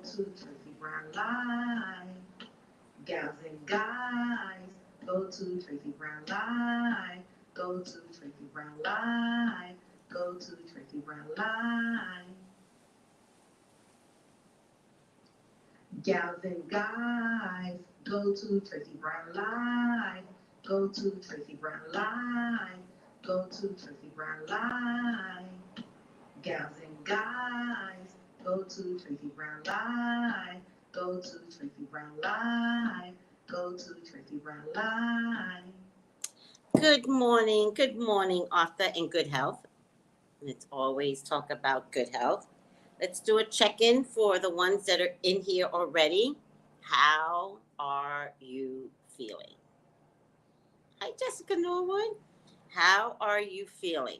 to Tracey Brown Live. Gals and guys, go to Tracey Brown Live. Go to Tracey Brown Live. Go to Tracey Brown Live. Gals and guys, go to Tracey Brown Live. Go to Tracey Brown Live. Go to Tracey Brown Live. Gals and guys, go to Tracey Brown Live. Go to Tracey Brown Live. Go to Tracey Brown Live. Good morning, Arthur, and good health. Let's always talk about good health. Let's do a check-in for the ones that are in here already. How are you feeling? Hi, Jessica Norwood. How are you feeling?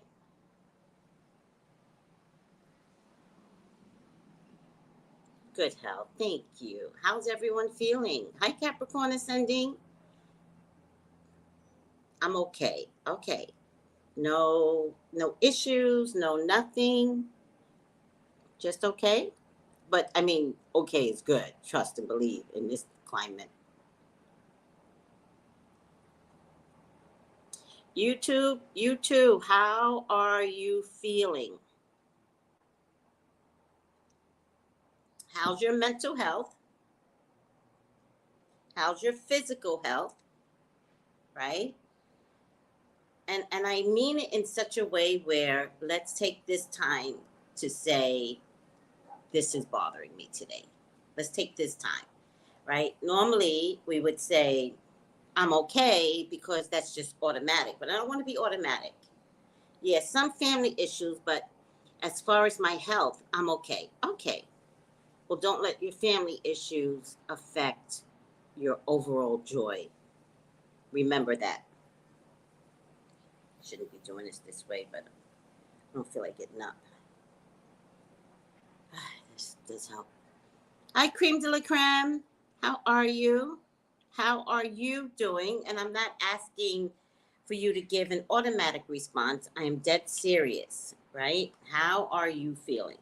Good health. Thank you. How's everyone feeling? Hi, Capricorn Ascending. I'm okay. Okay. No issues, no nothing. Just okay. But I mean, okay is good. Trust and believe in this climate. YouTube, how are you feeling? How's your mental health? How's your physical health? Right? And I mean it in such a way where let's take this time to say, this is bothering me today. Let's take this time, right? Normally we would say, I'm okay, because that's just automatic, but I don't want to be automatic. Yes, some family issues, but as far as my health, I'm okay. Okay. Well, don't let your family issues affect your overall joy. Remember that. Shouldn't be doing this way, but I don't feel like getting up. This does help. Hi, Cream de la Creme. How are you? How are you doing? And I'm not asking for you to give an automatic response. I am dead serious, right? How are you feeling?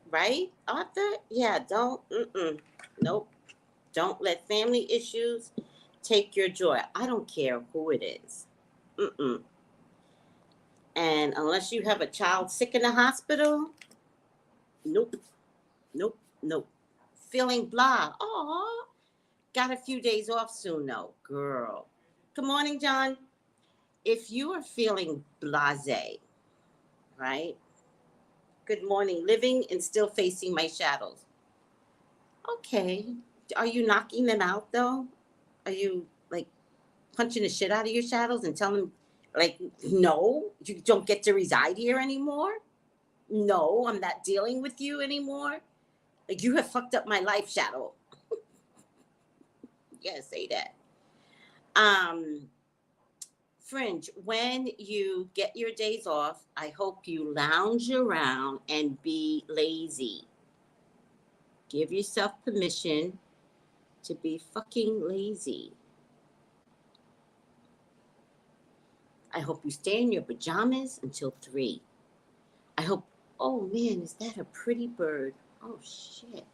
Right, Arthur? Yeah, nope. Don't let family issues take your joy. I don't care who it is. And unless you have a child sick in the hospital, nope. Feeling blah. Aw. Got a few days off soon, though. Girl. Good morning, John. If you are feeling blasé, right? Good morning. Living and still facing my shadows. Okay. Are you knocking them out, though? Are you, like, punching the shit out of your shadows and telling them, like, no, you don't get to reside here anymore? No, I'm not dealing with you anymore? Like, you have fucked up my life, shadow. Yeah, say that. Fringe, when you get your days off, I hope you lounge around and be lazy. Give yourself permission to be fucking lazy. I hope you stay in your pajamas until 3. I hope, oh man, is that a pretty bird? Oh shit,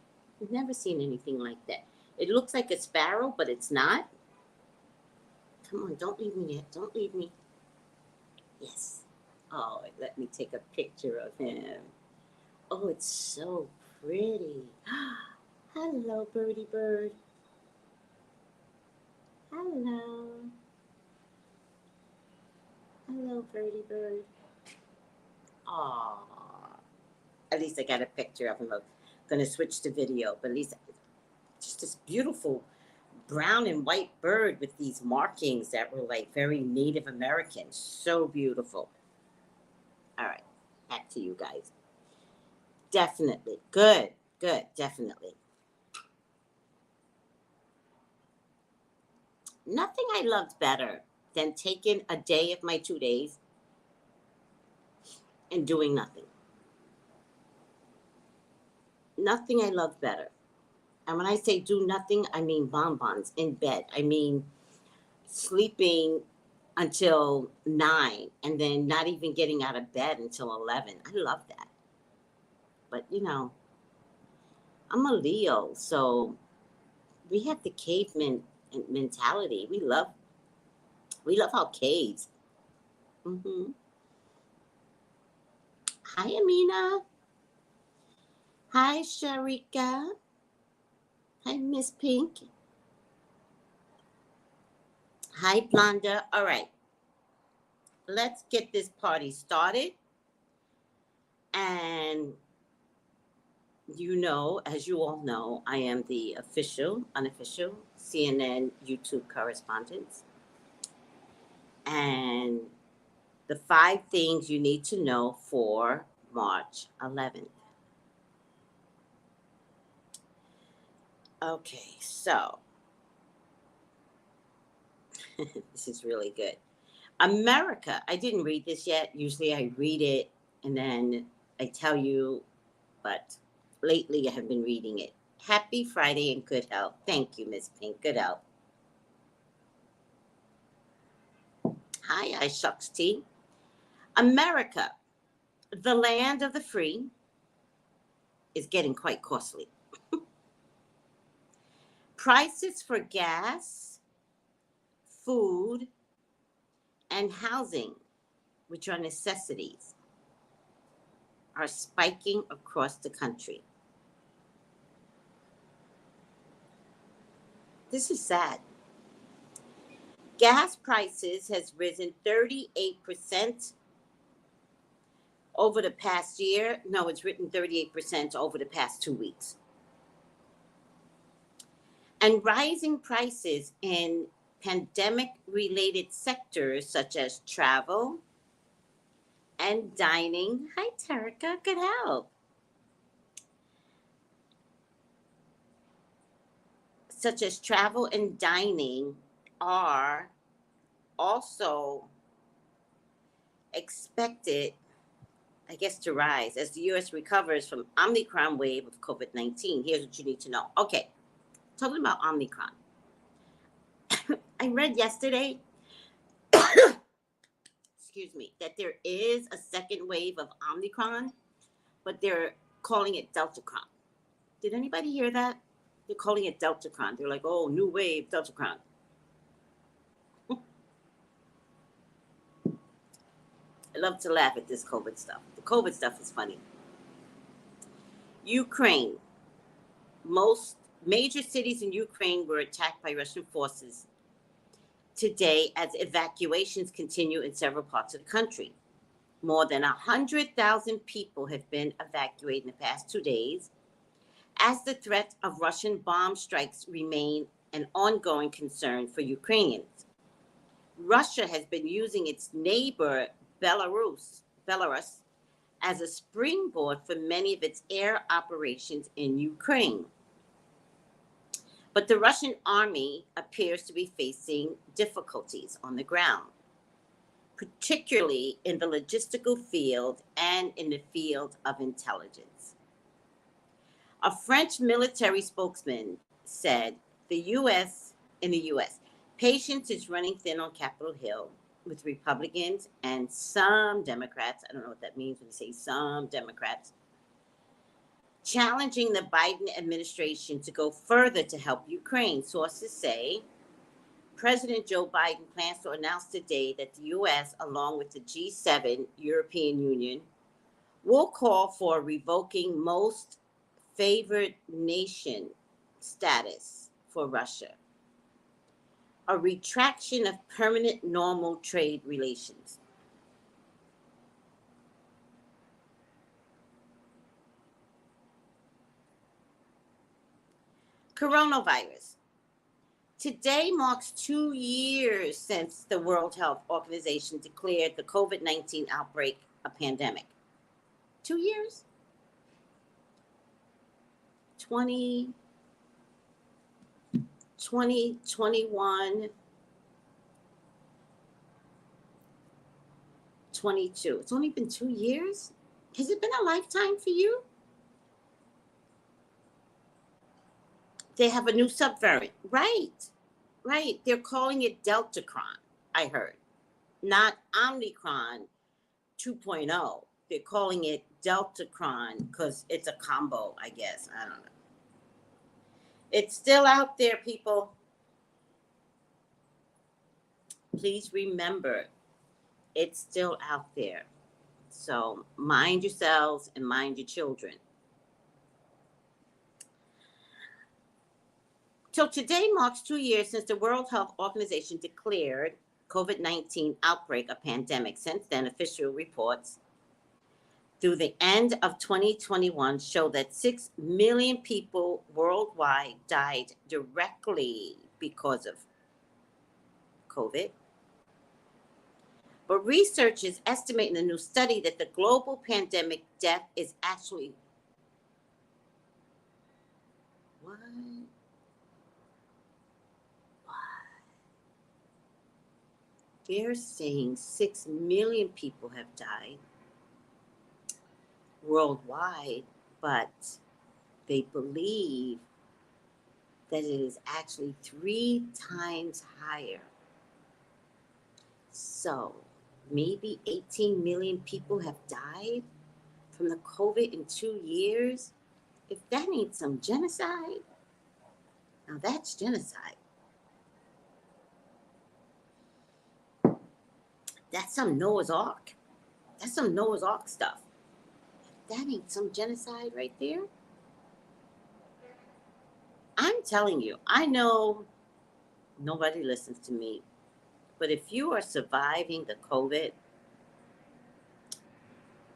I've never seen anything like that. It looks like a sparrow, but it's not. Come on, don't leave me yet. Don't leave me. Yes. Oh, let me take a picture of him. Oh, it's so pretty. Hello, birdie bird. Hello. Hello, birdie bird. Aw. At least I got a picture of him. I'm going to switch to video, but at least just this beautiful brown and white bird with these markings that were like very Native American. So beautiful. All right, back to you guys. Definitely. Good, definitely. Nothing I loved better than taking a day of my 2 days and doing nothing. Nothing I love better. And when I say do nothing, I mean bonbons in bed. I mean sleeping until 9, and then not even getting out of bed until 11. I love that. But you know, I'm a Leo, so we have the caveman mentality. We love our caves. Mm-hmm. Hi, Amina. Hi, Sharika. Hi, Miss Pink. Hi, Blonda. All right. Let's get this party started. And you know, as you all know, I am the unofficial CNN YouTube correspondent. And the 5 things you need to know for March 11th. Okay, so this is really good. America, I didn't read this yet. Usually I read it and then I tell you, but lately I have been reading it. Happy Friday and good health. Thank you, Miss Pink. Good health. Hi, I shucks tea. America, the land of the free, is getting quite costly. Prices for gas, food, and housing, which are necessities, are spiking across the country. This is sad. Gas prices has risen 38% over the past year. No, it's written 38% over the past 2 weeks. And rising prices in pandemic-related sectors such as travel and dining. Hi, Tarika. Good help. Such as travel and dining are also expected, I guess, to rise as the U.S. recovers from Omicron wave of COVID-19. Here's what you need to know. Okay, talking about Omicron. I read yesterday, excuse me, that there is a second wave of Omicron, but they're calling it Deltacron. Did anybody hear that? They're calling it Deltacron. They're like, oh, new wave, Deltacron. I love to laugh at this COVID stuff. The COVID stuff is funny. Ukraine. Most major cities in Ukraine were attacked by Russian forces today as evacuations continue in several parts of the country. More than 100,000 people have been evacuated in the past 2 days as the threat of Russian bomb strikes remain an ongoing concern for Ukrainians. Russia has been using its neighbor Belarus as a springboard for many of its air operations in Ukraine. But the Russian army appears to be facing difficulties on the ground, particularly in the logistical field and in the field of intelligence. A French military spokesman said in the U.S., patience is running thin on Capitol Hill with Republicans and some Democrats. I don't know what that means when you say some Democrats, challenging the Biden administration to go further to help Ukraine. Sources say President Joe Biden plans to announce today that the U.S., along with the G7 European Union, will call for revoking most favored nation status for Russia, a retraction of permanent normal trade relations. Coronavirus. Today marks 2 years since the World Health Organization declared the COVID-19 outbreak a pandemic. 2 years? 2021, 22. It's only been 2 years? Has it been a lifetime for you? They have a new subvariant. Right. They're calling it Deltacron, I heard. not Omicron 2.0. They're calling it Deltacron because it's a combo, I guess. I don't know. It's still out there, people. Please remember, it's still out there. So mind yourselves and mind your children. So today marks 2 years since the World Health Organization declared COVID-19 outbreak a pandemic. Since then, official reports through the end of 2021 show that 6 million people worldwide died directly because of COVID. But researchers estimate in a new study that the global pandemic death is actually what? They're saying 6 million people have died worldwide, but they believe that it is actually 3 times higher. So maybe 18 million people have died from the COVID in 2 years. If that ain't some genocide, now that's genocide. That's some Noah's Ark. That's some Noah's Ark stuff. If that ain't some genocide right there. I'm telling you, I know nobody listens to me, but if you are surviving the COVID,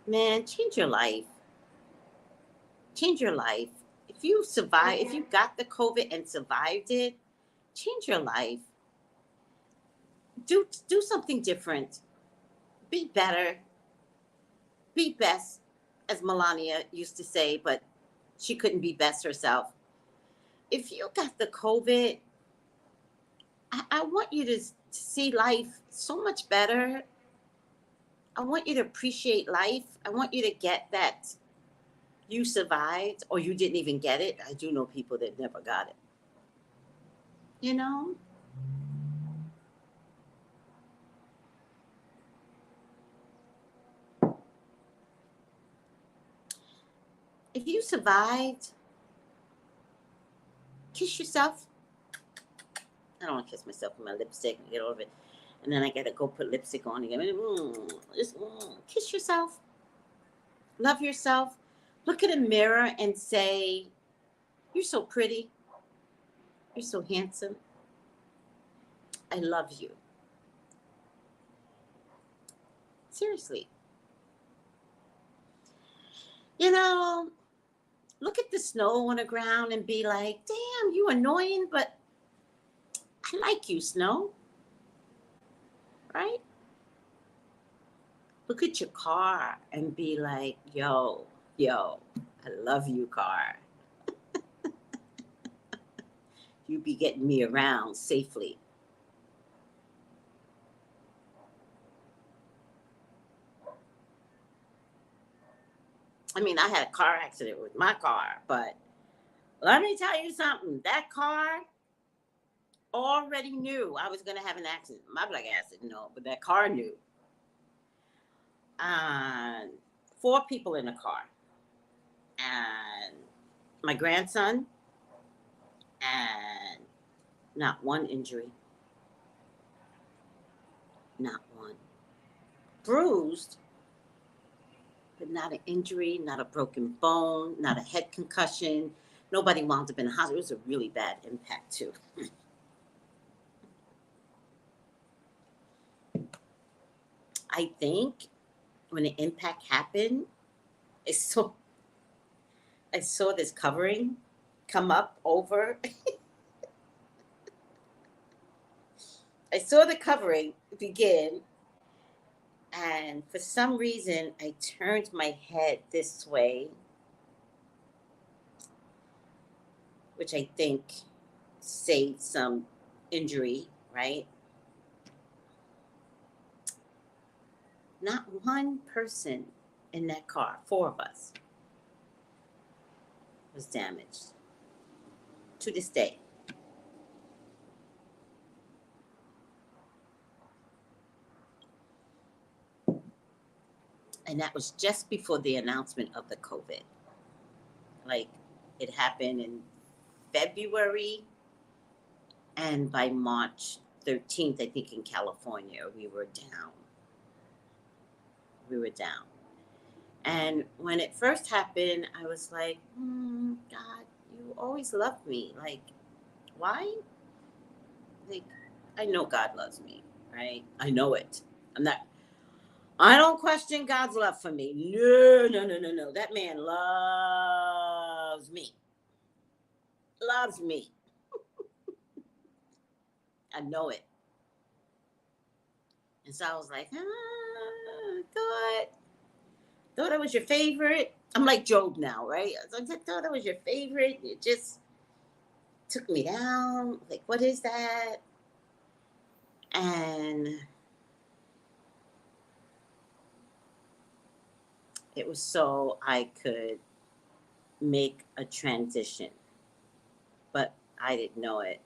man, change your life. Change your life. If you survive, if you got the COVID and survived it, change your life. Do something different. Be better. Be best, as Melania used to say, but she couldn't be best herself. If you got the COVID, I want you to see life so much better. I want you to appreciate life. I want you to get that you survived or you didn't even get it. I do know people that never got it. You know? If you survived, kiss yourself. I don't want to kiss myself with my lipstick and get over it. And then I got to go put lipstick on again. Just kiss yourself. Love yourself. Look at a mirror and say, you're so pretty. You're so handsome. I love you. Seriously. You know, look at the snow on the ground and be like, damn, you annoying, but I like you, snow. Right? Look at your car and be like, yo, I love you, car. You be getting me around safely. I mean, I had a car accident with my car, but let me tell you something. That car already knew I was going to have an accident. My black ass didn't know, but that car knew. 4 people in the car. And my grandson, and not one injury. Not one. Bruised, but not an injury, not a broken bone, not a head concussion. Nobody wound up in the hospital. It was a really bad impact, too. I think when the impact happened, I saw this covering come up over. I saw the covering begin, and for some reason, I turned my head this way, which I think saved some injury, right? Not one person in that car, 4 of us, was damaged to this day. And that was just before the announcement of the COVID. Like, it happened in February, and by March 13th, I think in California, we were down. And when it first happened, I was like, God, you always loved me. Like, why? Like, I know God loves me, right? I know it. I don't question God's love for me. No. That man loves me. Loves me. I know it. And so I was like, thought I was your favorite. I'm like Job now, right? I thought I was your favorite. You just took me down. Like, what is that? And it was so I could make a transition. But I didn't know it.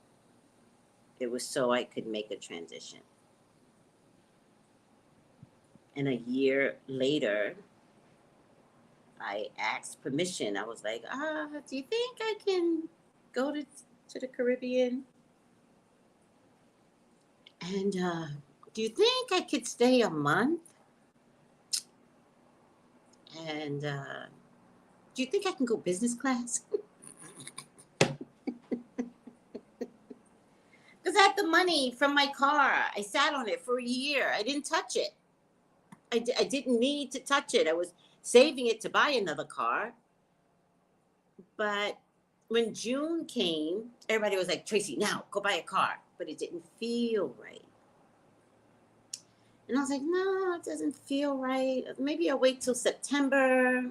It was so I could make a transition. And a year later, I asked permission. I was like, do you think I can go to the Caribbean? And do you think I could stay a month? And do you think I can go business class? Because I had the money from my car. I sat on it for a year. I didn't touch it. I didn't need to touch it. I was saving it to buy another car. But when June came, everybody was like, Tracy, now go buy a car. But it didn't feel right. And I was like, no, it doesn't feel right. Maybe I'll wait till September.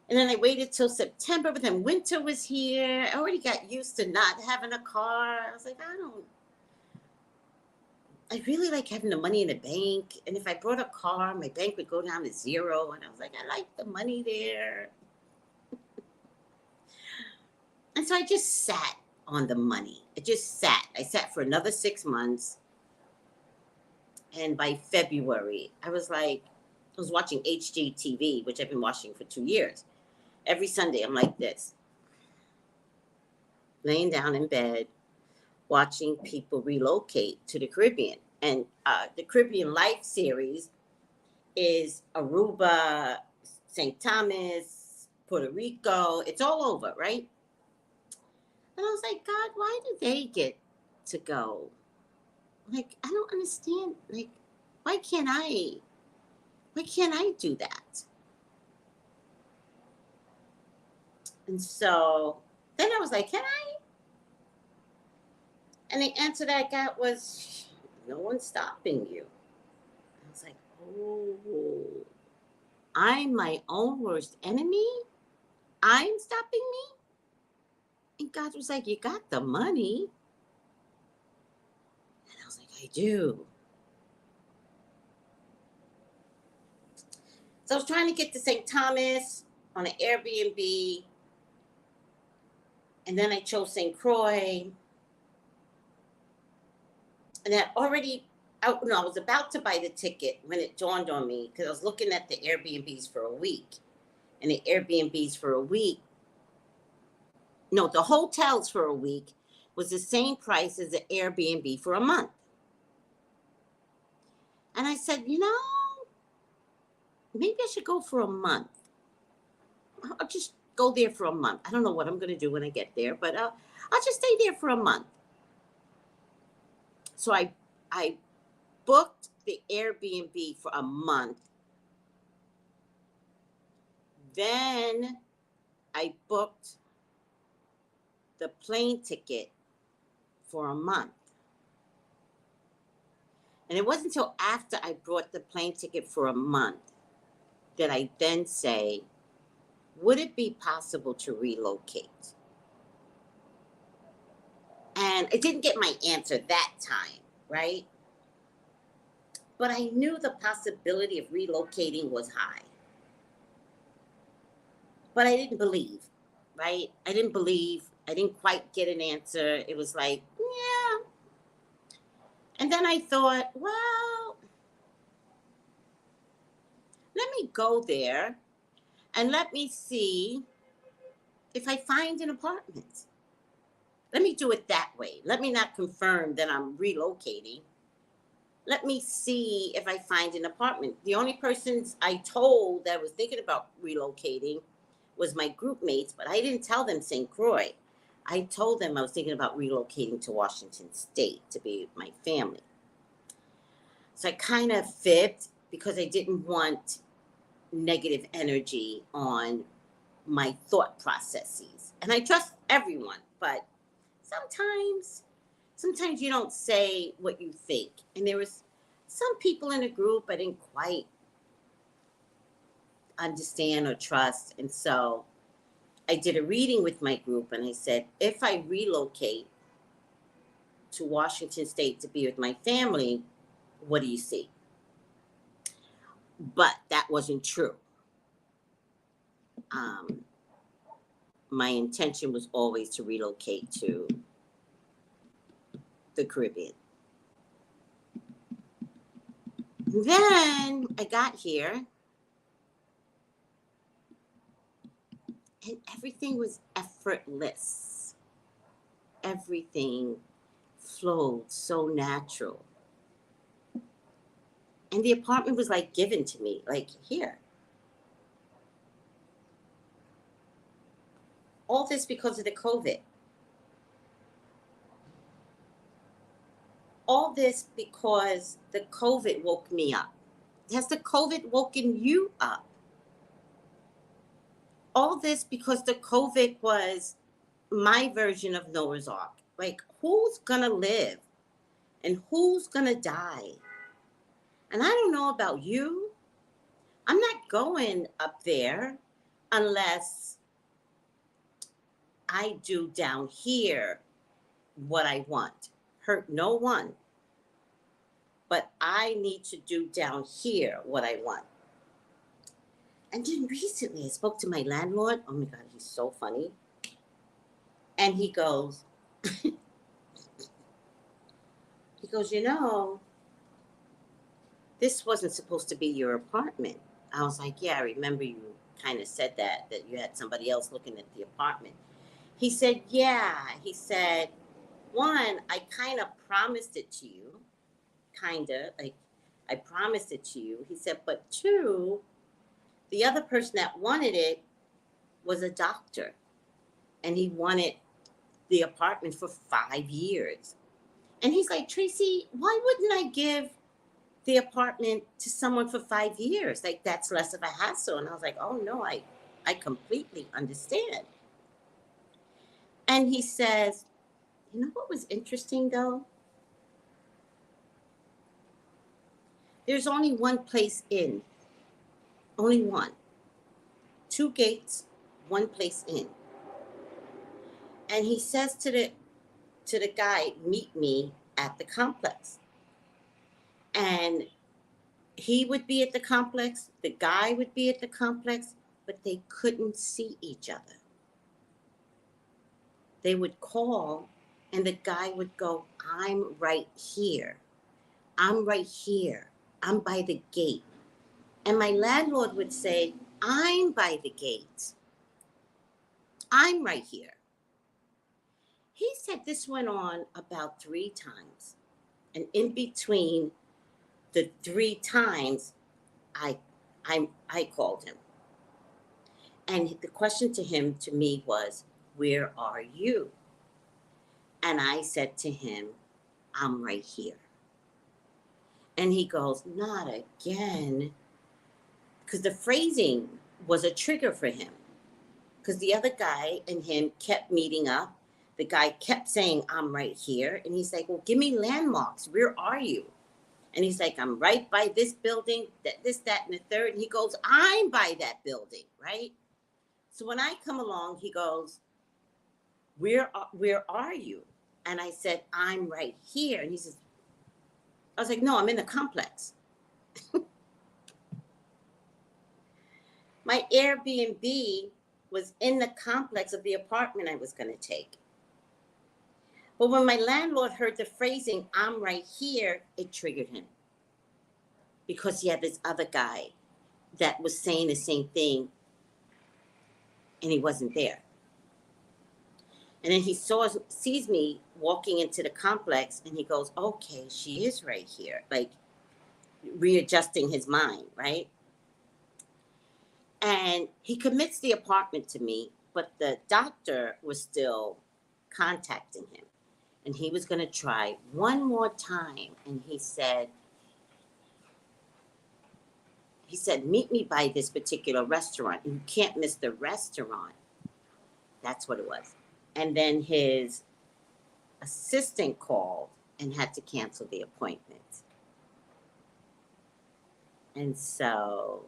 And then I waited till September, but then winter was here. I already got used to not having a car. I was like, I really like having the money in the bank. And if I brought a car, my bank would go down to zero. And I was like, I like the money there. And so I just sat on the money. I sat for another 6 months. And by February, I was watching HGTV, which I've been watching for 2 years. Every Sunday, I'm like this, laying down in bed, watching people relocate to the Caribbean. And the Caribbean Life series is Aruba, St. Thomas, Puerto Rico. It's all over, right? And I was like, God, why do they get to go? Like, I don't understand. Like, why can't I do that? And so then I was like, can I? And the answer that I got was, no one's stopping you. I was like, oh, I'm my own worst enemy? I'm stopping me? And God was like, you got the money. And I was like, I do. So I was trying to get to St. Thomas on an Airbnb. And then I chose St. Croix. And I was about to buy the ticket when it dawned on me, because I was looking at the Airbnbs for a week. And the Airbnbs for a week, no, the hotels for a week was the same price as the Airbnb for a month. And I said, maybe I should go for a month. I'll just go there for a month. I don't know what I'm going to do when I get there, but I'll just stay there for a month. So I booked the Airbnb for a month. Then I booked the plane ticket for a month. And it wasn't until after I bought the plane ticket for a month that I then say, would it be possible to relocate? And I didn't get my answer that time, right? But I knew the possibility of relocating was high. But I didn't believe, right? I didn't quite get an answer. It was like, yeah. And then I thought, well, let me go there and let me see if I find an apartment. Let me do it that way. Let me not confirm that I'm relocating. Let me see if I find an apartment. The only persons I told that was thinking about relocating was my group mates, but I didn't tell them St. Croix. I told them I was thinking about relocating to Washington State to be with my family. So I kind of fibbed because I didn't want negative energy on my thought processes. And I trust everyone, but sometimes you don't say what you think. And there was some people in the group I didn't quite understand or trust. And so I did a reading with my group and I said, if I relocate to Washington State to be with my family, what do you see? But that wasn't true. My intention was always to relocate to the Caribbean. Then I got here and everything was effortless. Everything flowed so natural. And the apartment was like given to me, like here. All this because of the COVID. All this because the COVID woke me up. Has the COVID woken you up? All this because the COVID was my version of Noah's Ark. Like, who's gonna live and who's gonna die? And I don't know about you. I'm not going up there unless I do down here what I want. Hurt no one. But I need to do down here what I want. And then recently I spoke to my landlord. Oh my God, he's so funny. And he goes, you know, this wasn't supposed to be your apartment. I was like, yeah, I remember you kind of said that you had somebody else looking at the apartment. He said, yeah. He said, one, I kind of promised it to you. Like I promised it to you. He said, but two, the other person that wanted it was a doctor. And he wanted the apartment for 5 years. And he's like, Tracy, why wouldn't I give the apartment to someone for 5 years? Like, that's less of a hassle. And I was like, oh no, I completely understand. And he says, you know what was interesting though? There's only one place in. Only one. 2 gates, 1 place in. And he says to the guy, meet me at the complex. And he would be at the complex, the guy would be at the complex, but they couldn't see each other. They would call and the guy would go, I'm right here. I'm right here. I'm by the gate. And my landlord would say, I'm by the gate. I'm right here. He said this went on about 3 times. And in between the 3 times, I called him. And the question to me was, where are you? And I said to him, I'm right here. And he goes, not again. Because the phrasing was a trigger for him. Because the other guy and him kept meeting up. The guy kept saying, I'm right here. And he's like, well, give me landmarks. Where are you? And he's like, I'm right by this building, this, that, and the third. And he goes, I'm by that building, right? So when I come along, he goes, where are you? And I said, I'm right here. And he says, I was like, no, I'm in the complex. My Airbnb was in the complex of the apartment I was going to take. But when my landlord heard the phrasing, I'm right here, it triggered him. Because he had this other guy that was saying the same thing, and he wasn't there. And then he sees me walking into the complex, and he goes, okay, she is right here. Like, readjusting his mind, right? And he commits the apartment to me, but the doctor was still contacting him. And he was going to try one more time. And he said, meet me by this particular restaurant. You can't miss the restaurant. That's what it was. And then his assistant called and had to cancel the appointment. And so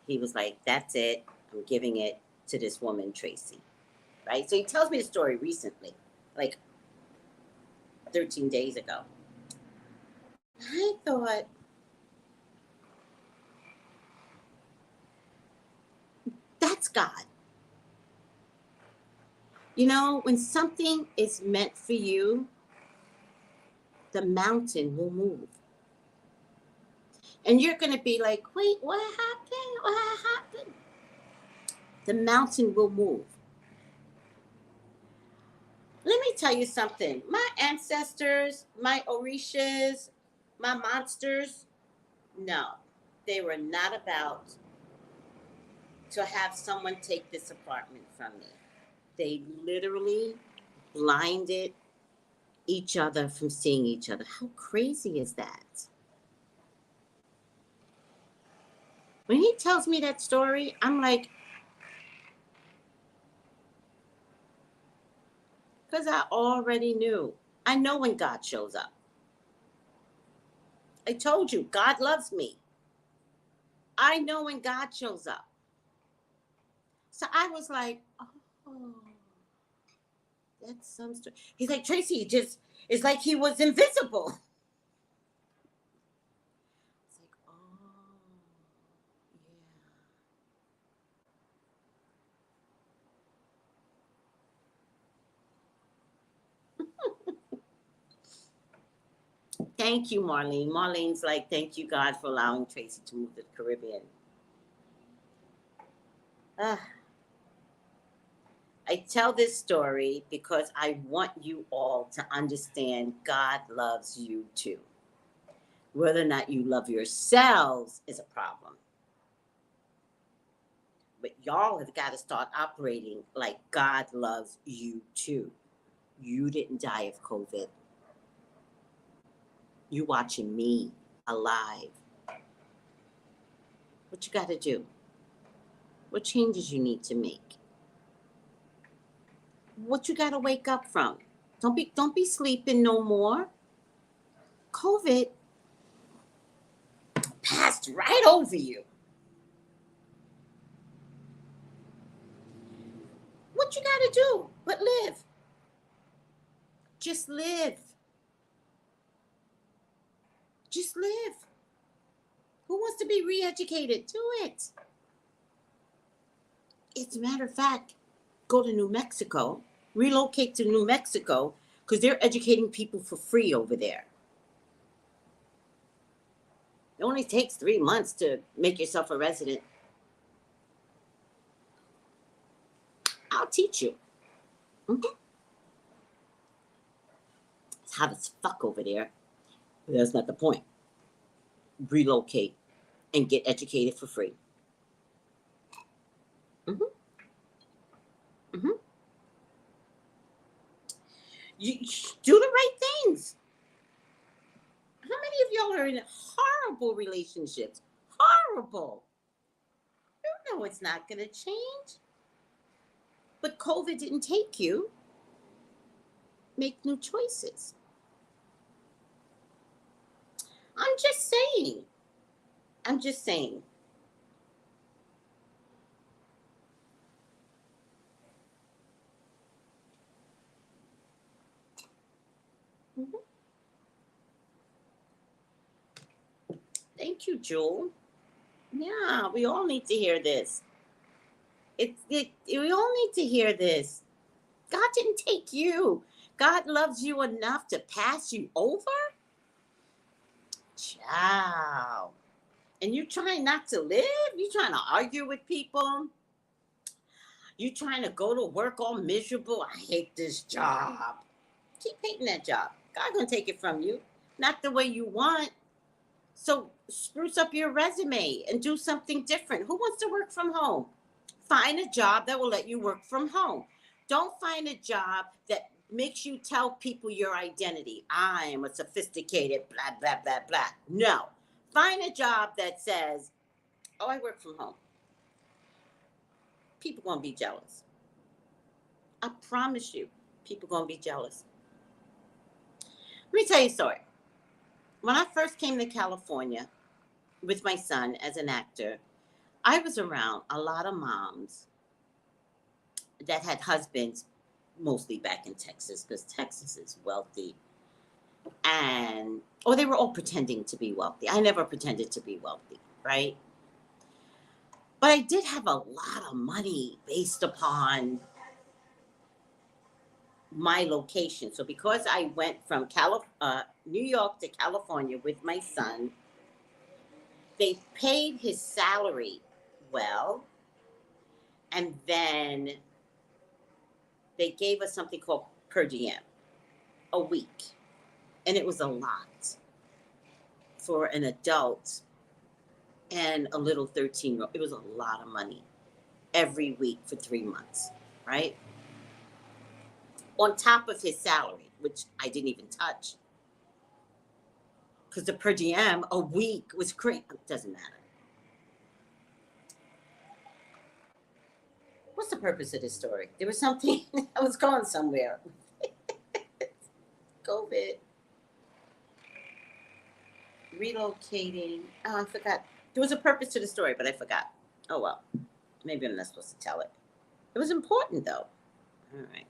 he was like, that's it. I'm giving it to this woman, Tracey. Right? So he tells me the story recently, like 13 days ago. I thought, that's God. You know, when something is meant for you, the mountain will move. And you're going to be like, wait, what happened? What happened? The mountain will move. Let me tell you something. My ancestors, my orishas, my monsters, no, they were not about to have someone take this apartment from me. They literally blinded each other from seeing each other. How crazy is that? When he tells me that story, I'm like, because I already knew. I know when God shows up. I told you, God loves me. I know when God shows up. So I was like, oh, that's some story. He's like, Tracey, it's like he was invisible. It's like, oh, yeah. Thank you, Marlene. Marlene's like, thank you, God, for allowing Tracey to move to the Caribbean. I tell this story because I want you all to understand God loves you too. Whether or not you love yourselves is a problem. But y'all have got to start operating like God loves you too. You didn't die of COVID. You watching me alive. What you got to do? What changes you need to make? What you got to wake up from? Don't be sleeping no more. COVID passed right over you. What you got to do but live? Just live. Just live. Who wants to be re-educated? Do it. As a matter of fact, go to New Mexico, relocate to New Mexico, because they're educating people for free over there. It only takes 3 months to make yourself a resident. I'll teach you. Mm-hmm. It's hot as fuck over there. But that's not the point. Relocate and get educated for free. Mm-hmm. Mm-hmm. You do the right things. How many of y'all are in horrible relationships? Horrible. You know it's not going to change. But COVID didn't take you. Make new choices. I'm just saying. Mm-hmm. Thank you, Jewel. Yeah, we all need to hear this. We all need to hear this. God didn't take you. God loves you enough to pass you over? Ciao. and you're trying not to live, you're trying to argue with people, you're trying to go to work all miserable. I hate this job. Keep hating that job. God's gonna take it from you, not the way you want. So spruce up your resume and do something different. Who wants to work from home? Find a job that will let you work from home. Don't find a job that makes you tell people your identity. I am a sophisticated blah, blah, blah, blah. No. Find a job that says, oh, I work from home. People gonna be jealous. I promise you, people gonna be jealous. Let me tell you a story. When I first came to California with my son as an actor, I was around a lot of moms that had husbands, mostly back in Texas, because Texas is wealthy. Or they were all pretending to be wealthy. I never pretended to be wealthy, right? But I did have a lot of money based upon my location. So because I went from New York to California with my son, they paid his salary well, and then they gave us something called per diem a week. And it was a lot for an adult and a little 13-year-old. It was a lot of money every week for 3 months, right? On top of his salary, which I didn't even touch. Because the per diem a week was great. It doesn't matter. What's the purpose of this story? There was something, I was going somewhere. COVID. Relocating. Oh, I forgot. There was a purpose to the story, but I forgot. Oh, well. Maybe I'm not supposed to tell it. It was important, though. All right.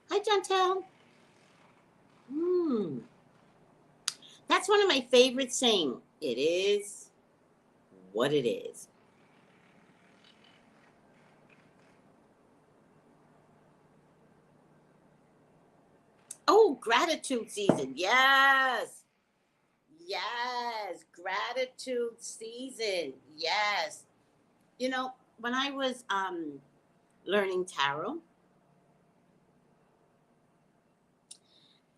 Hi, Chantel. That's one of my favorite sayings. It is what it is. Oh, gratitude season. Yes. Yes. Gratitude season. Yes. You know, when I was learning tarot,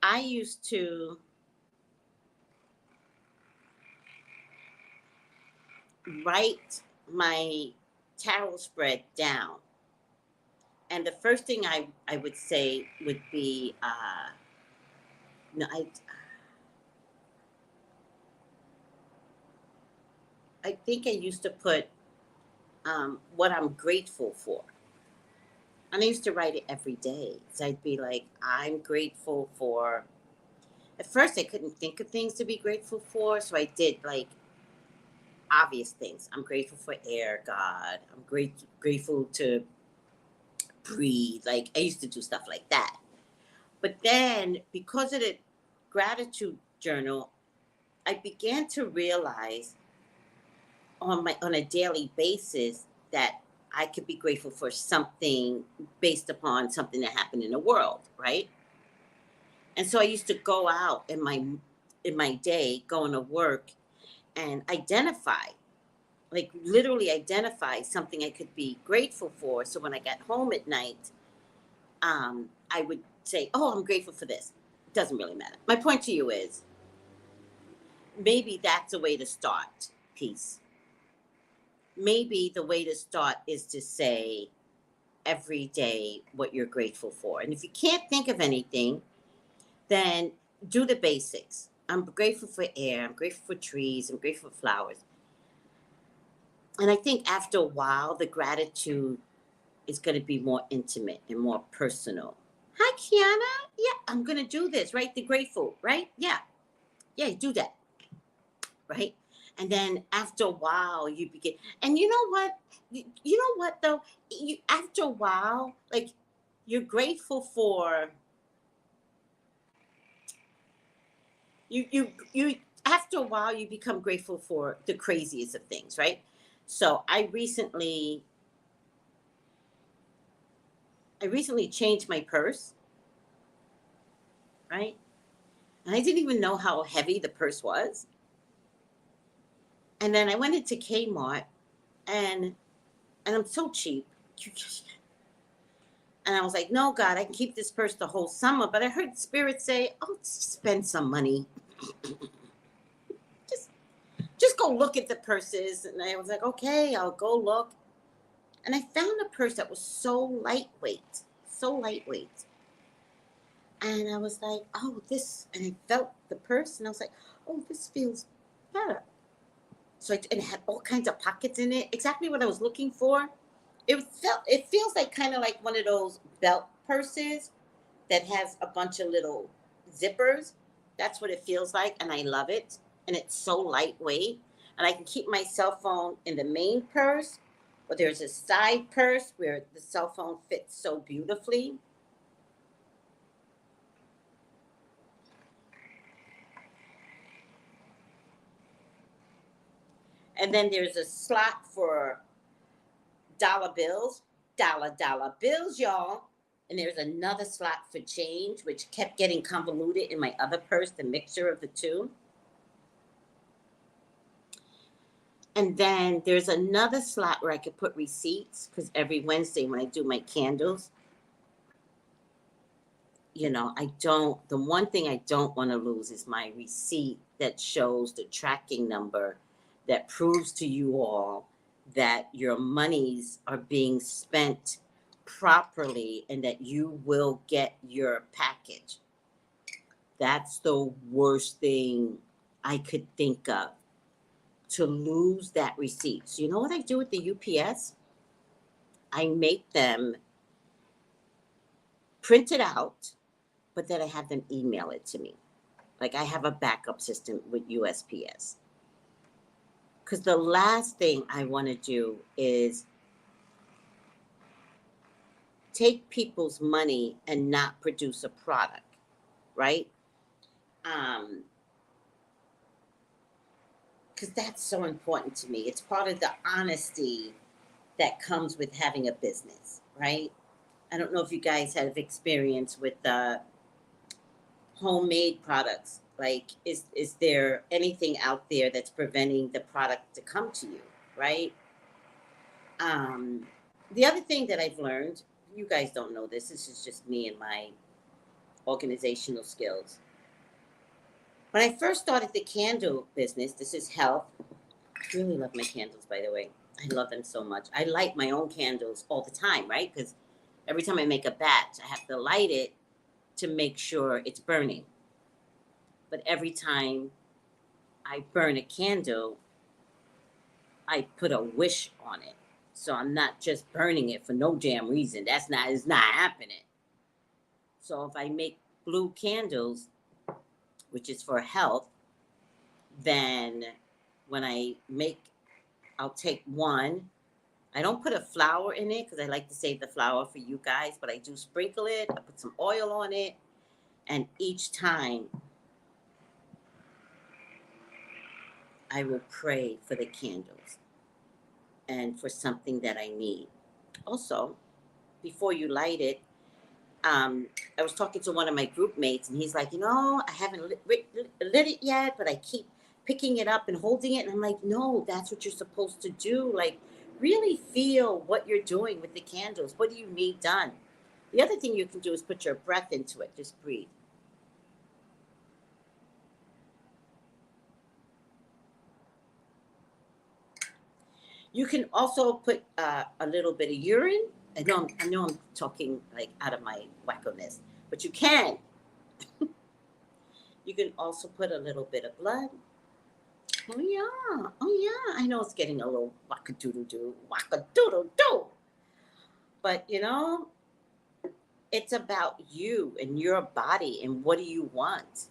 I used to write my tarot spread down. And the first thing I would say would be, no, I think I used to put what I'm grateful for. And I used to write it every day. So I'd be like, I'm grateful for, at first I couldn't think of things to be grateful for. So I did like obvious things. I'm grateful for air, God. I'm grateful to breathe. Like I used to do stuff like that. But then because of the gratitude journal, I began to realize on a daily basis that I could be grateful for something based upon something that happened in the world, right? And so I used to go out in my day, going to work and identify, like literally identify something I could be grateful for. So when I got home at night, I would say, oh, I'm grateful for this. It doesn't really matter. My point to you is, maybe that's a way to start peace. Maybe the way to start is to say every day what you're grateful for. And if you can't think of anything, then do the basics. I'm grateful for air. I'm grateful for trees. I'm grateful for flowers. And I think after a while, the gratitude is going to be more intimate and more personal. Hi, Kiana. Yeah, I'm going to do this, right? The grateful, right? Yeah, do that, right? And then after a while, you begin. And you know what? You know what, though? After a while, like, you're grateful for... You after a while, you become grateful for the craziest of things, right? So I recently changed my purse. right? And I didn't even know how heavy the purse was. And then I went into Kmart, and I'm so cheap. And I was like, no, God, I can keep this purse the whole summer. But I heard Spirit say, oh, spend some money. Just go look at the purses. And I was like, okay, I'll go look. And I found a purse that was so lightweight. And I was like, oh, this, and I felt the purse, and I was like, oh, this feels better. So and it had all kinds of pockets in it, exactly what I was looking for. It feels like kind of like one of those belt purses that has a bunch of little zippers. That's what it feels like, and I love it. And it's so lightweight, and I can keep my cell phone in the main purse, but there's a side purse where the cell phone fits so beautifully. And then there's a slot for dollar bills, dollar bills, y'all. And there's another slot for change, which kept getting convoluted in my other purse, the mixture of the two. And then there's another slot where I could put receipts, because every Wednesday when I do my candles, you know, the one thing I don't want to lose is my receipt that shows the tracking number that proves to you all that your monies are being spent properly and that you will get your package. That's the worst thing I could think of, to lose that receipt. So you know what I do with the UPS? I make them print it out, but then I have them email it to me. Like, I have a backup system with USPS. Because the last thing I want to do is take people's money and not produce a product, right? Because that's so important to me. It's part of the honesty that comes with having a business, right? I don't know if you guys have experience with homemade products. Like, is there anything out there that's preventing the product to come to you, right? The other thing that I've learned, you guys don't know this is just me and my organizational skills. When I first started the candle business, this is health. I really love my candles, by the way. I love them so much. I light my own candles all the time, right? Because every time I make a batch, I have to light it to make sure it's burning. But every time I burn a candle, I put a wish on it. So I'm not just burning it for no damn reason. It's not happening. So if I make blue candles, which is for health, then when I'll take one. I don't put a flower in it because I like to save the flower for you guys, but I do sprinkle it. I put some oil on it. And each time I will pray for the candles and for something that I need. Also, before you light it, I was talking to one of my group mates, and he's like, I haven't lit it yet, but I keep picking it up and holding it. And I'm like, no, that's what you're supposed to do. Like, really feel what you're doing with the candles. What do you need done? The other thing you can do is put your breath into it. Just breathe. You can also put a little bit of urine. I know I'm talking like out of my wackoness, but you can. You can also put a little bit of blood. Oh yeah. I know it's getting a little wackadoodle-doo. But it's about you and your body and what do you want.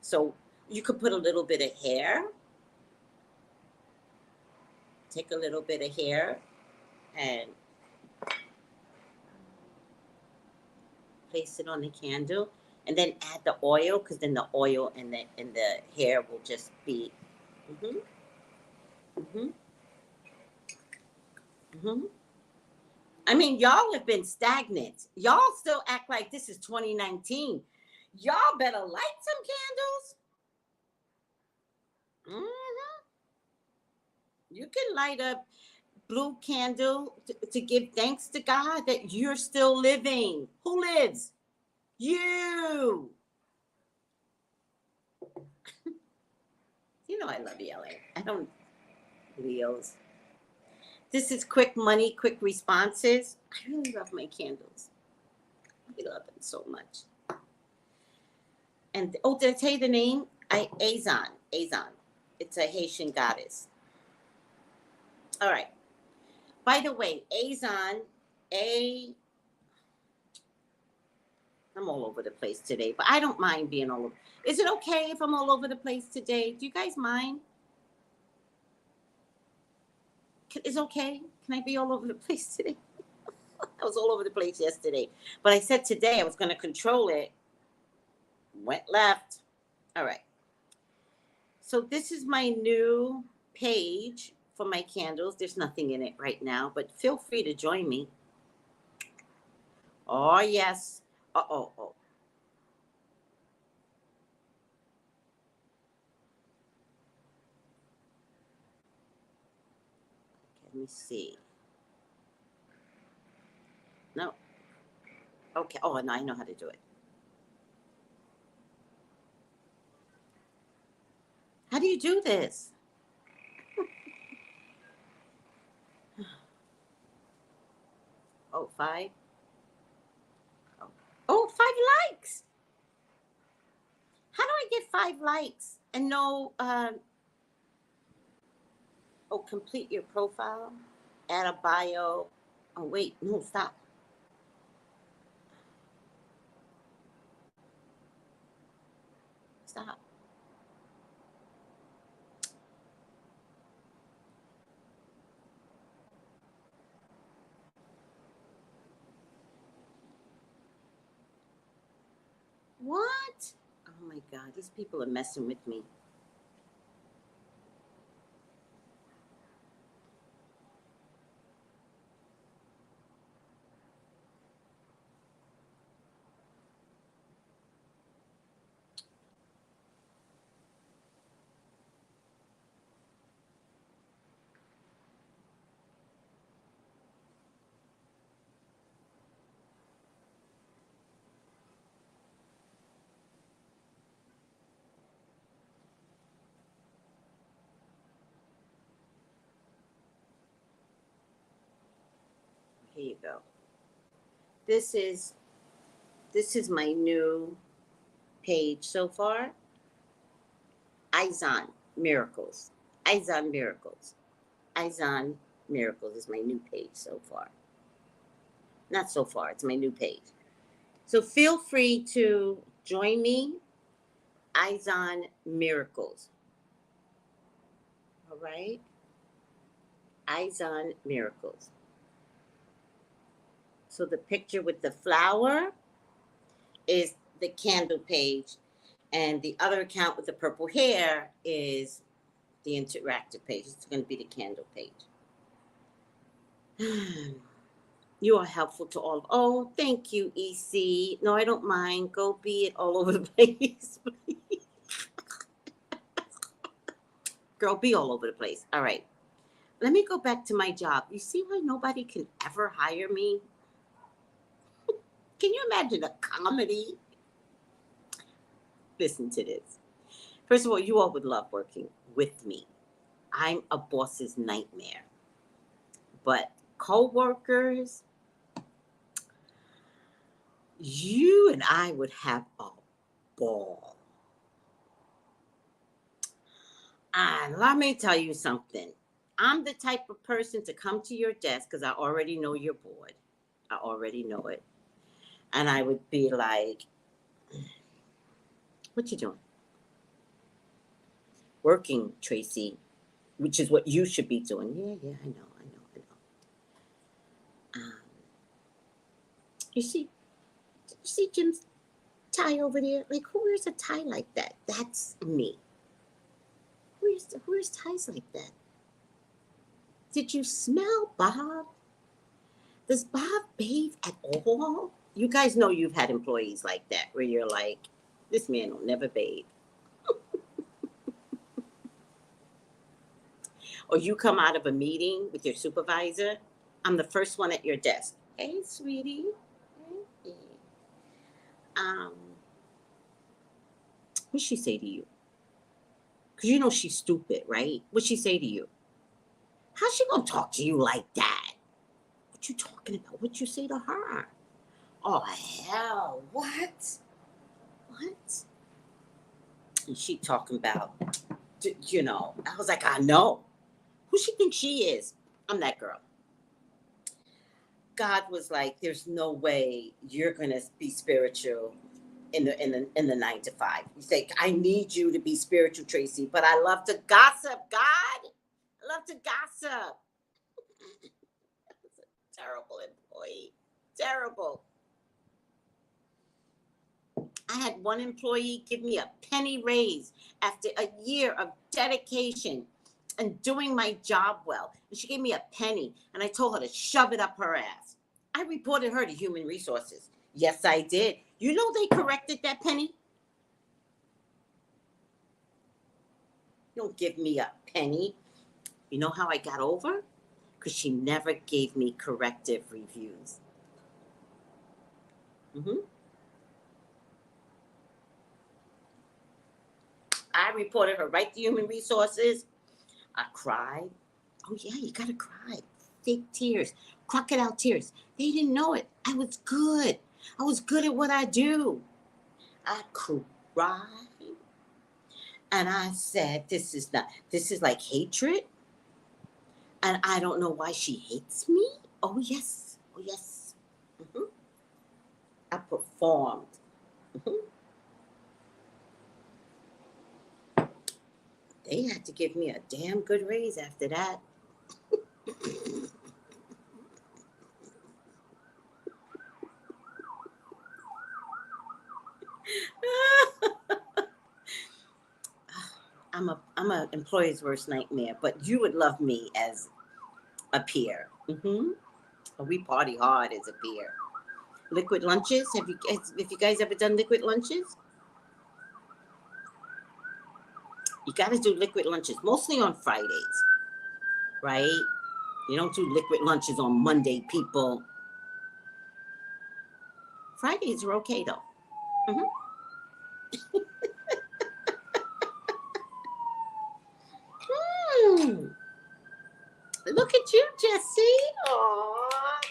So you could put a little bit of hair. Take a little bit of hair and place it on the candle, and then add the oil, because then the oil and the hair will just be. I mean, y'all have been stagnant. Y'all still act like this is 2019. Y'all better light some candles. You can light a blue candle to give thanks to God that you're still living. Who lives? You. You know I love yelling. I don't, Leos. This is quick money, quick responses. I really love my candles. I love them so much. And, oh, did I tell you the name? Azan. It's a Haitian goddess. All right. By the way, Azan, I'm all over the place today, but I don't mind being all over. Is it okay if I'm all over the place today? Do you guys mind? Is okay? Can I be all over the place today? I was all over the place yesterday, but I said today I was going to control it. Went left. All right. So this is my new page for my candles. There's nothing in it right now, but feel free to join me. Oh, yes. Oh. Okay, let me see. No. Okay. Oh, no, I know how to do it. How do you do this? Oh, 5. Oh, 5 likes. How do I get 5 likes and no, complete your profile, add a bio. Oh, wait, no, stop. Stop. What? Oh my God, these people are messing with me. Here you go. This is my new page so far. Izon Miracles. Izon Miracles. Izon Miracles is my new page so far. Not so far, it's my new page. So feel free to join me. Izon Miracles. All right? Izon Miracles. So the picture with the flower is the candle page, and the other account with the purple hair is the interactive page. It's going to be the candle page. You are helpful to all. Oh, thank you, EC. No, I don't mind. Go be it all over the place. Girl, be all over the place. All right. Let me go back to my job. You see why nobody can ever hire me? Can you imagine a comedy? Listen to this. First of all, you all would love working with me. I'm a boss's nightmare. But co-workers, you and I would have a ball. And let me tell you something. I'm the type of person to come to your desk because I already know you're bored. I already know it. And I would be like, what you doing? Working, Tracy, which is what you should be doing. Yeah, I know. You see Jim's tie over there? Like, who wears a tie like that? That's me. Who wears ties like that? Did you smell Bob? Does Bob bathe at all? You guys know you've had employees like that where you're like, This man will never bathe. Or you come out of a meeting with your supervisor, I'm the first one at your desk. Hey, sweetie. Hey. What'd she say to you? Because you know she's stupid, right? What'd she say to you? How's she gonna talk to you like that? What you talking about? What'd you say to her? Oh, hell, what? What? And she talking about, you know, I was like, I know. Who she thinks she is? I'm that girl. God was like, there's no way you're gonna be spiritual in the 9 to 5. You say, I need you to be spiritual, Tracy, but I love to gossip, God. I love to gossip. It's a terrible employee. Terrible. I had one employee give me a penny raise after a year of dedication and doing my job well. And she gave me a penny, and I told her to shove it up her ass. I reported her to Human Resources. Yes, I did. You know they corrected that penny? Don't give me a penny. You know how I got over? Because she never gave me corrective reviews. I reported her right to Human Resources. I cried. Oh, yeah, you got to cry. Fake tears, crocodile tears. They didn't know it. I was good. I was good at what I do. I cried. And I said, this is like hatred. And I don't know why she hates me. Oh, yes. Oh, yes. I performed. They had to give me a damn good raise after that. I'm a employee's worst nightmare, but you would love me as a peer. We party hard as a peer. Liquid lunches. Have you guys ever done liquid lunches? You got to do liquid lunches, mostly on Fridays, right? You don't do liquid lunches on Monday, people. Fridays are okay, though. Look at you, Jessie. Aww.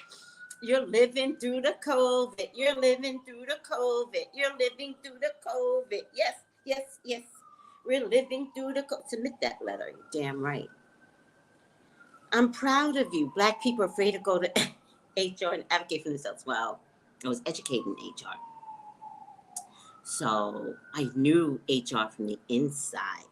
You're living through the COVID. You're living through the COVID. You're living through the COVID. Yes, yes, yes. We're living through the COVID. Submit that letter. You're damn right. I'm proud of you. Black people are afraid to go to HR and advocate for themselves. Well, I was educated in HR. So I knew HR from the inside.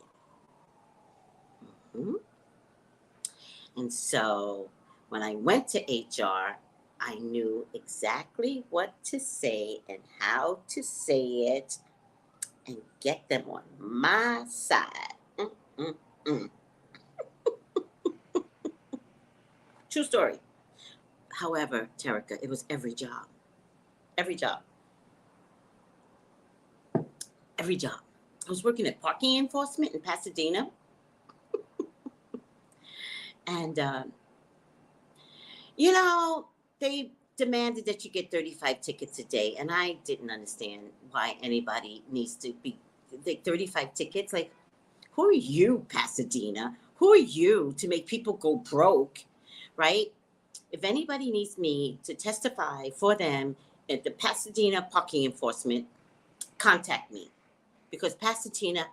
And so when I went to HR, I knew exactly what to say and how to say it and get them on my side. True story. However, Terica, it was every job. Every job. Every job. I was working at parking enforcement in Pasadena. And, you know, they demanded that you get 35 tickets a day. And I didn't understand why anybody needs to be like 35 tickets. Like, who are you, Pasadena? Who are you to make people go broke, right? If anybody needs me to testify for them at the Pasadena parking enforcement, contact me. Because Pasadena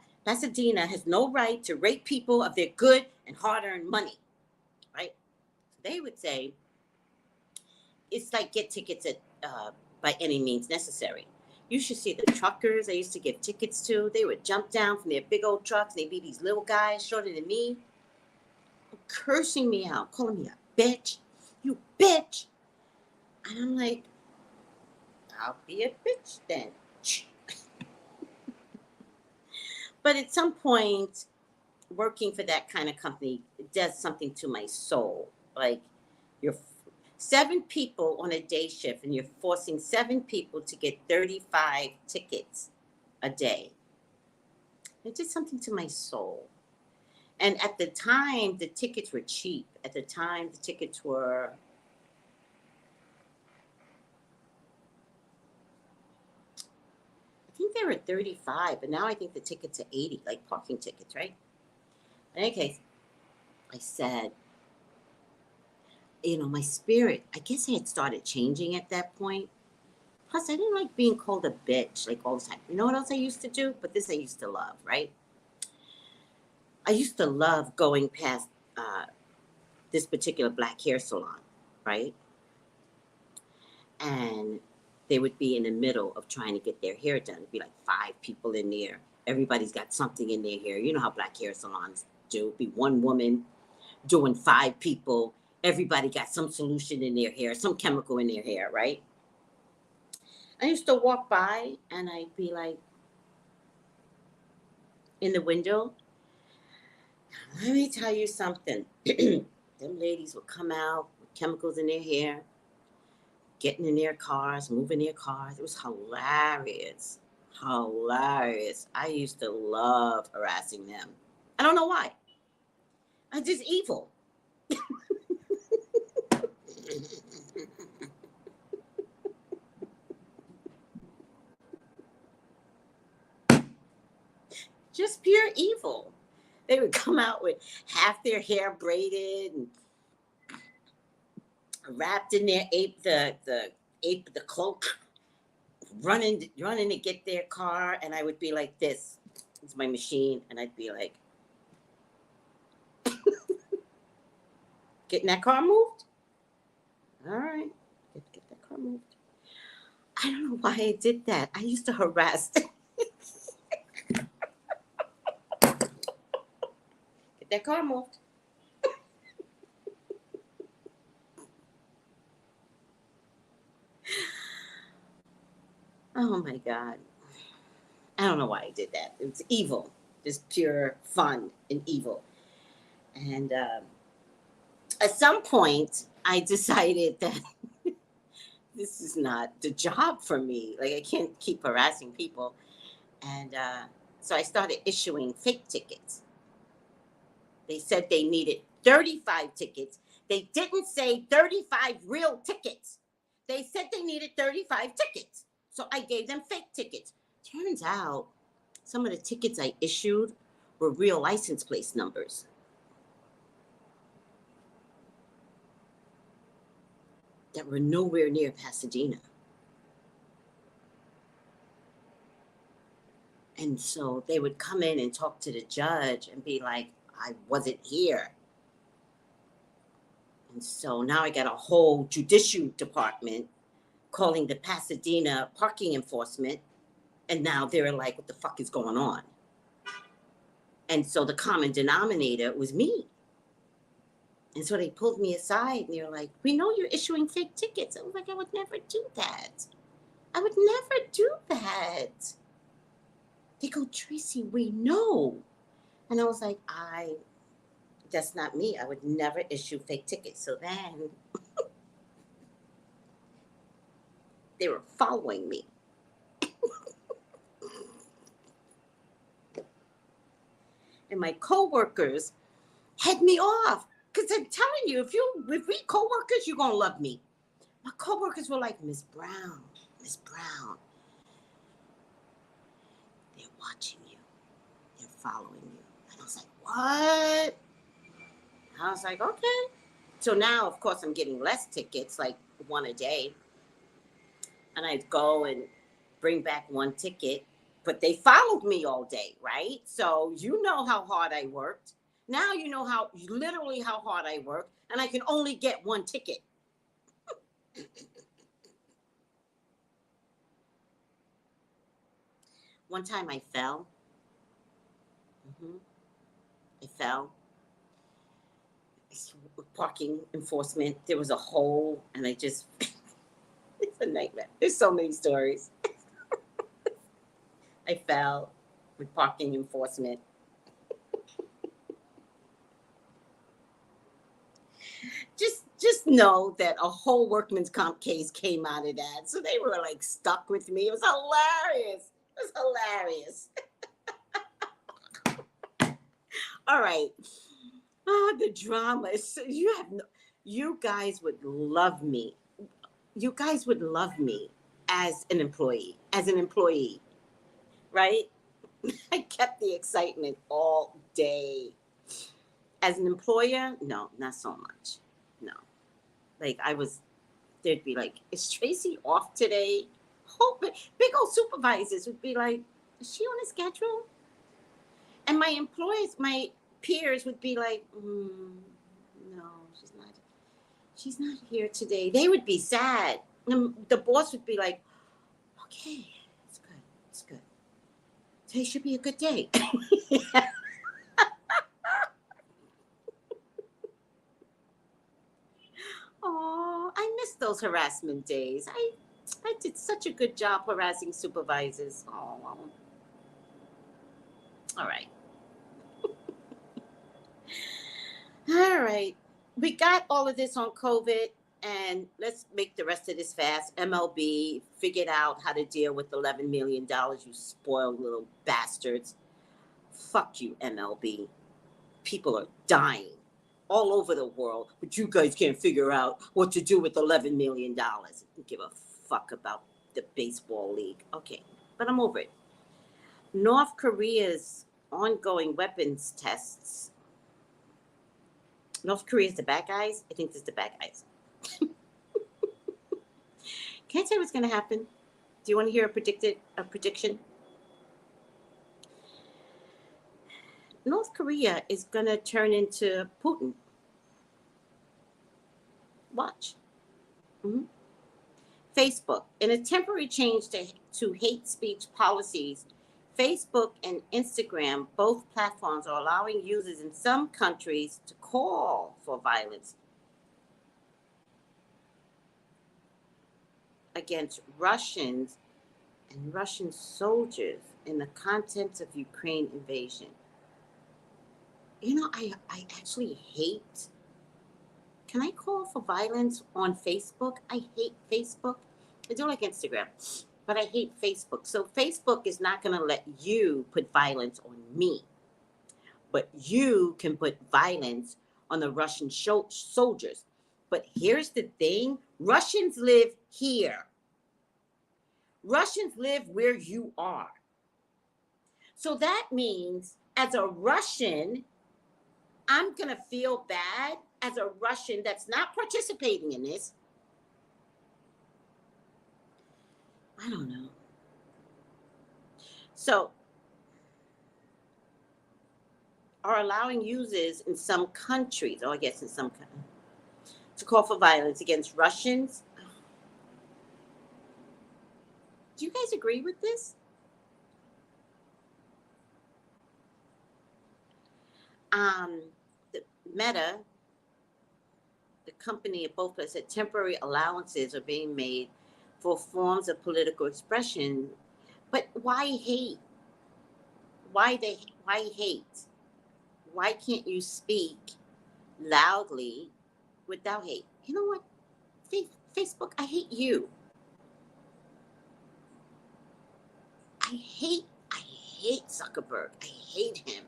has no right to rape people of their good and hard-earned money, right? They would say, it's like get tickets at by any means necessary. You should see the truckers I used to give tickets to. They would jump down from their big old trucks. They'd be these little guys shorter than me, cursing me out, calling me a bitch. You bitch. And I'm like, I'll be a bitch then. But at some point, working for that kind of company does something to my soul. Like, you're 7 people on a day shift and you're forcing 7 people to get 35 tickets. a day. It did something to my soul. And at the time, the tickets were cheap. At the time, the tickets were, I think they were 35, but now I think the tickets are 80, like parking tickets, right? In any case, I said, you know, my spirit, I guess I had started changing at that point. Plus, I didn't like being called a bitch like all the time. You know what else I used to do? But this I used to love, right? I used to love going past this particular black hair salon, right? And they would be in the middle of trying to get their hair done. It'd be like 5 people in there. Everybody's got something in their hair. You know how black hair salons do. It'd be one woman doing 5 people. Everybody got some solution in their hair, some chemical in their hair, right? I used to walk by and I'd be like, in the window, let me tell you something. Them ladies would come out with chemicals in their hair, getting in their cars, moving their cars. It was hilarious. Hilarious. I used to love harassing them. I don't know why. I'm just evil. Just pure evil. They would come out with half their hair braided and wrapped in their the cloak, running to get their car, and I would be like this. It's my machine, and I'd be like, getting that car moved? All right, get that car moved. I don't know why I did that. I used to harass. Get that car moved. Oh my God. I don't know why I did that. It was evil. Just pure fun and evil. And at some point, I decided that this is not the job for me. Like, I can't keep harassing people. And so I started issuing fake tickets. They said they needed 35 tickets. They didn't say 35 real tickets. They said they needed 35 tickets. So I gave them fake tickets. Turns out some of the tickets I issued were real license plate numbers. That were nowhere near Pasadena. And so they would come in and talk to the judge and be like, I wasn't here. And so now I got a whole judicial department calling the Pasadena parking enforcement. And now they're like, what the fuck is going on? And so the common denominator was me. And so they pulled me aside and they're like, we know you're issuing fake tickets. I was like, I would never do that. I would never do that. They go, Tracy, we know. And I was like, that's not me. I would never issue fake tickets. So then they were following me. And my coworkers head me off. Because I'm telling you, if we coworkers, you're going to love me. My coworkers were like, Miss Brown, they're watching you. They're following you. And I was like, what? I was like, okay. So now, of course, I'm getting less tickets, like 1 a day. And I'd go and bring back 1 ticket. But they followed me all day, right? So you know how hard I worked. Now you know literally how hard I work, and I can only get 1 ticket. One time I fell. I fell. Parking enforcement. There was a hole, and I just, it's a nightmare. There's so many stories. I fell with parking enforcement. Just know that a whole workman's comp case came out of that. So they were like stuck with me. It was hilarious. was hilarious. All right. Oh, the drama is you guys would love me. You guys would love me as an employee, right? I kept the excitement all day. As an employer, no, not so much. No. Like they'd be like, is Tracey off today? Oh, but big old supervisors would be like, is she on a schedule? And my peers would be like, no, she's not here today. They would be sad. And the boss would be like, okay, it's good. Today should be a good day. Oh, I miss those harassment days. I did such a good job harassing supervisors. Oh, all right. All right. We got all of this on COVID, and let's make the rest of this fast. MLB figured out how to deal with $11 million, you spoiled little bastards. Fuck you, MLB. People are dying all over the world, but you guys can't figure out what to do with $11 million. Don't give a fuck about the baseball league. Okay, but I'm over it. North Korea's ongoing weapons tests. North Korea's the bad guys? I think this is the bad guys. Can't tell you what's going to happen. Do you want to hear a prediction? North Korea is going to turn into Putin. Watch. Mm-hmm. Facebook. In a temporary change to hate speech policies, Facebook and Instagram, both platforms, are allowing users in some countries to call for violence against Russians and Russian soldiers in the contents of Ukraine invasion. You know, I actually hate. Can I call for violence on Facebook? I hate Facebook. I do like Instagram, but I hate Facebook. So Facebook is not going to let you put violence on me, but you can put violence on the Russian soldiers. But here's the thing. Russians live here. Russians live where you are. So that means as a Russian, I'm going to feel bad as a Russian that's not participating in this. I don't know. So, are allowing users in some countries, or I guess in some countries, to call for violence against Russians. Do you guys agree with this? The Meta, the company of both places, said temporary allowances are being made for forms of political expression. But why hate? Why hate? Why can't you speak loudly without hate? You know what? Facebook, I hate you. I hate Zuckerberg. I hate him.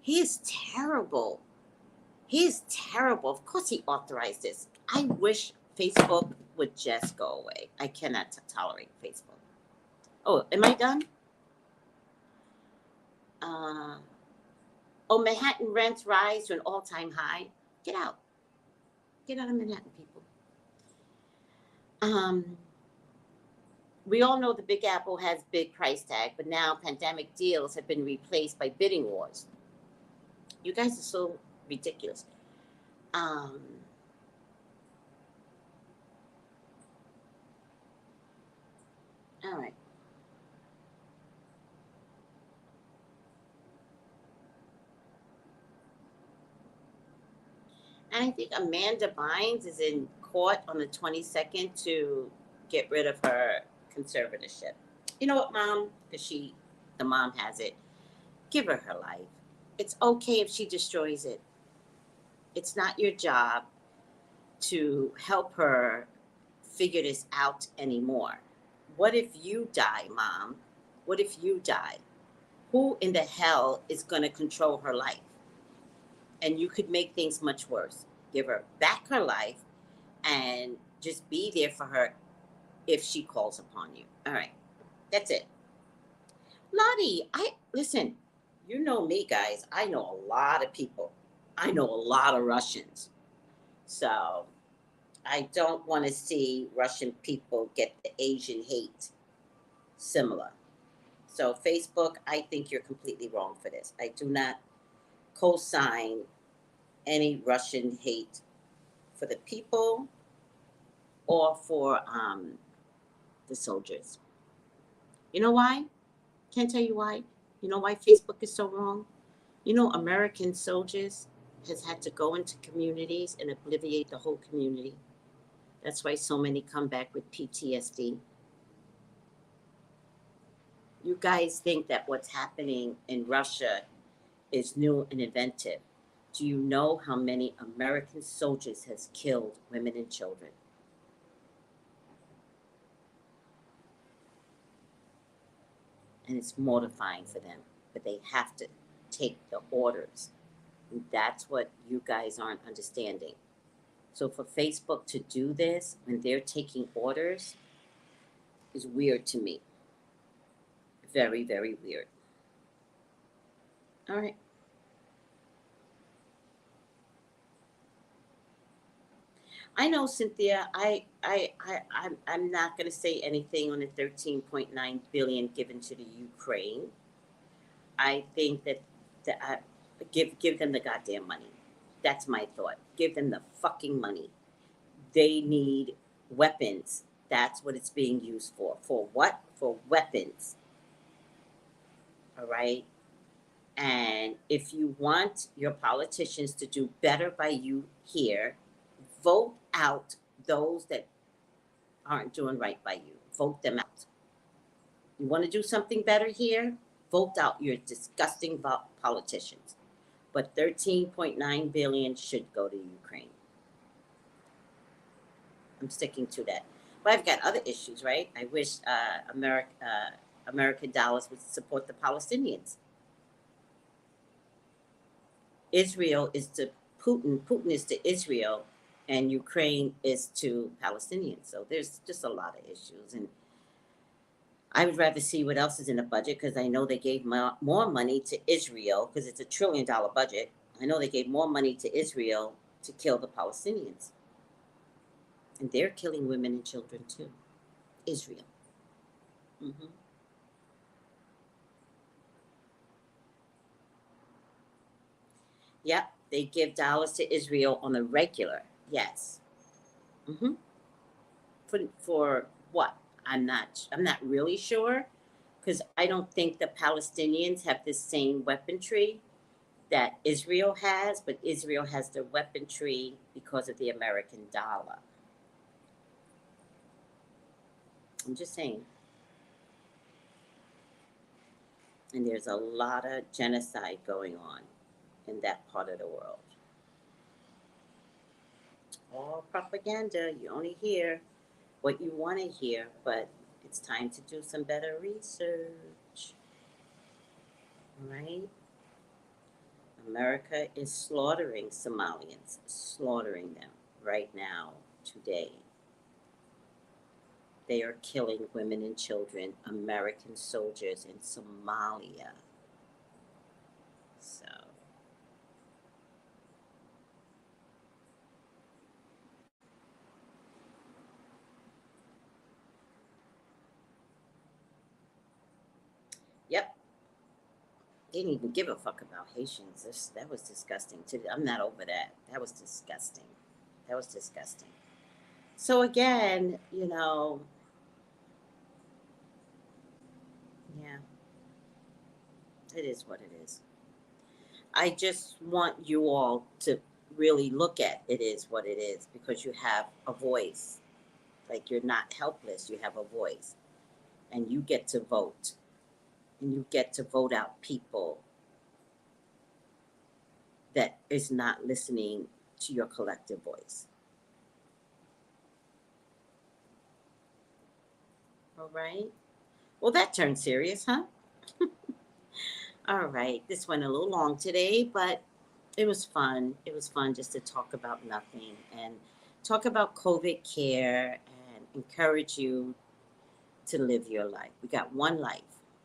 He is terrible. Of course he authorized this. I wish Facebook would just go away. I cannot tolerate Facebook. Oh, am I done? Manhattan rents rise to an all-time high. Get out. Get out of Manhattan, people. We all know the Big Apple has big price tag, but now pandemic deals have been replaced by bidding wars. You guys are so ridiculous. All right. And I think Amanda Bynes is in court on the 22nd to get rid of her conservatorship. You know what, Mom? Because the mom has it. Give her her life. It's okay if she destroys it. It's not your job to help her figure this out anymore. What if you die, Mom? What if you die? Who in the hell is going to control her life? And you could make things much worse. Give her back her life and just be there for her if she calls upon you. All right. That's it. Lottie, listen, you know me, guys. I know a lot of people. I know a lot of Russians. So I don't want to see Russian people get the Asian hate similar. So Facebook, I think you're completely wrong for this. I do not co-sign any Russian hate for the people or for the soldiers. You know why? Can't tell you why. You know why Facebook is so wrong? You know, American soldiers has had to go into communities and obliviate the whole community. That's why so many come back with PTSD. You guys think that what's happening in Russia is new and inventive. Do you know how many American soldiers has killed women and children? And it's mortifying for them, but they have to take the orders. And that's what you guys aren't understanding. So for Facebook to do this when they're taking orders is weird to me. Very, very weird. All right. I know, Cynthia. I'm not going to say anything on the 13.9 billion given to the Ukraine. I think that give them the goddamn money. That's my thought. Give them the fucking money. They need weapons. That's what it's being used for. For what? For weapons. All right. And if you want your politicians to do better by you here, vote out those that aren't doing right by you. Vote them out. You want to do something better here? Vote out your disgusting politicians. But 13.9 billion should go to Ukraine. I'm sticking to that. But I've got other issues, right? I wish American dollars would support the Palestinians. Israel is to Putin. Putin is to Israel, and Ukraine is to Palestinians. So there's just a lot of issues, and I would rather see what else is in the budget because I know they gave more money to Israel because it's $1 trillion budget. I know they gave more money to Israel to kill the Palestinians. And they're killing women and children too. Israel. Mm-hmm. Yep, they give dollars to Israel on a regular. Yes. Mm-hmm. For what? I'm not really sure because I don't think the Palestinians have the same weaponry that Israel has, but Israel has their weaponry because of the American dollar. I'm just saying. And there's a lot of genocide going on in that part of the world. All propaganda. You only hear what you want to hear, but it's time to do some better research. All right? America is slaughtering Somalians, slaughtering them right now, today. They are killing women and children, American soldiers in Somalia. So, yep. They didn't even give a fuck about Haitians. That was disgusting. I'm not over that. That was disgusting. That was disgusting. So again, yeah, it is what it is. I just want you all to really look at it is what it is because you have a voice. Like you're not helpless, you have a voice. And you get to vote. And you get to vote out people that is not listening to your collective voice. All right. Well, that turned serious, huh? All right. This went a little long today, but it was fun. It was fun just to talk about nothing and talk about COVID care and encourage you to live your life. We got one life.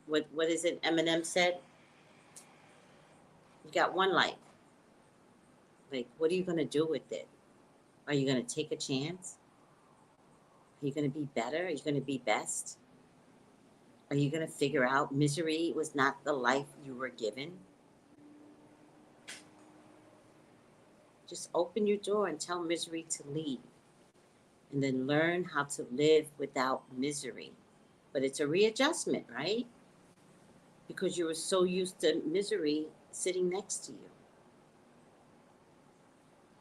What is it Eminem said? You got one life. Like, what are you going to do with it? Are you going to take a chance? Are you going to be better? Are you going to be best? Are you going to figure out misery was not the life you were given? Just open your door and tell misery to leave. And then learn how to live without misery. But it's a readjustment, right? Because you were so used to misery sitting next to you.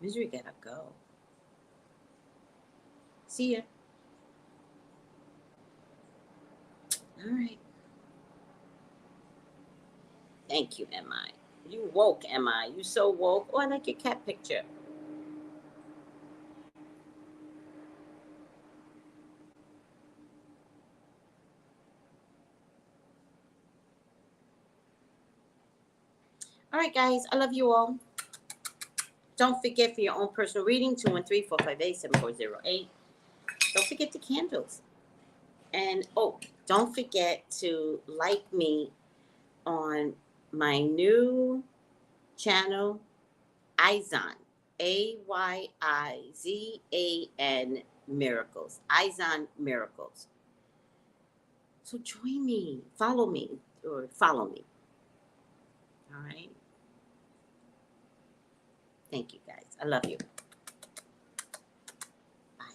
Misery gotta go. See ya. All right. Thank you, M.I. You woke, M.I. You so woke. Oh, I like your cat picture. All right, guys. I love you all. Don't forget for your own personal reading, 213-458-7408. Don't forget the candles. And, oh, don't forget to like me on my new channel, Izan. AYIZAN Miracles. Izan Miracles. So join me. Follow me. Or follow me. All right? Thank you, guys. I love you. Bye.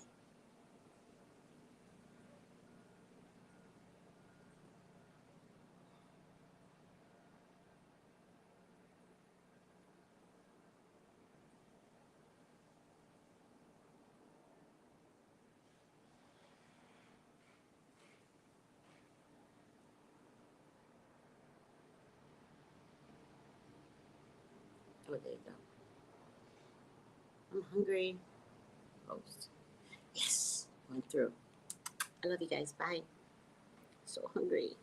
Oh, there you go. I'm hungry. Post. Yes. Went through. I love you guys. Bye. So hungry.